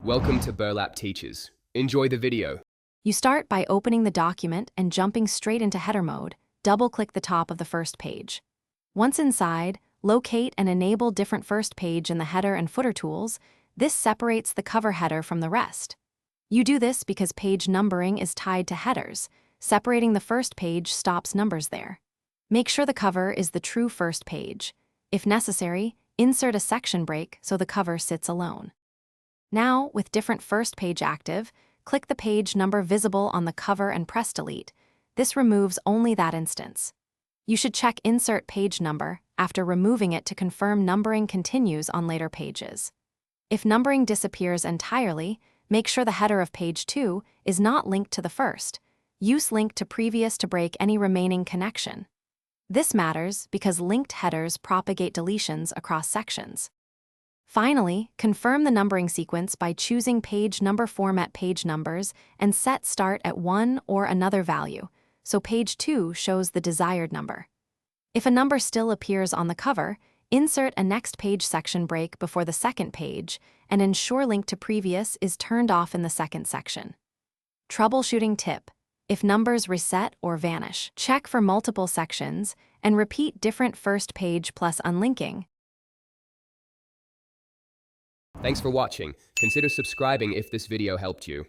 Welcome to Burlap Teachers. Enjoy the video. You start by opening the document and jumping straight into header mode. Double-click the top of the first page. Once inside, locate and enable different first page in the header and footer tools. This separates the cover header from the rest. You do this because page numbering is tied to headers. Separating the first page stops numbers there. Make sure the cover is the true first page. If necessary, insert a section break so the cover sits alone. Now, with different first page active, click the page number visible on the cover and press delete. This removes only that instance. You should check Insert Page Number after removing it to confirm numbering continues on later pages. If numbering disappears entirely, make sure the header of page 2 is not linked to the first. Use Link to Previous to break any remaining connection. This matters because linked headers propagate deletions across sections. Finally, confirm the numbering sequence by choosing Page Number Format Page Numbers and set Start at 1 or another value, so page 2 shows the desired number. If a number still appears on the cover, insert a Next Page section break before the second page and ensure Link to Previous is turned off in the second section. Troubleshooting tip: if numbers reset or vanish, check for multiple sections and repeat different first page plus unlinking. Thanks for watching. Consider subscribing if this video helped you.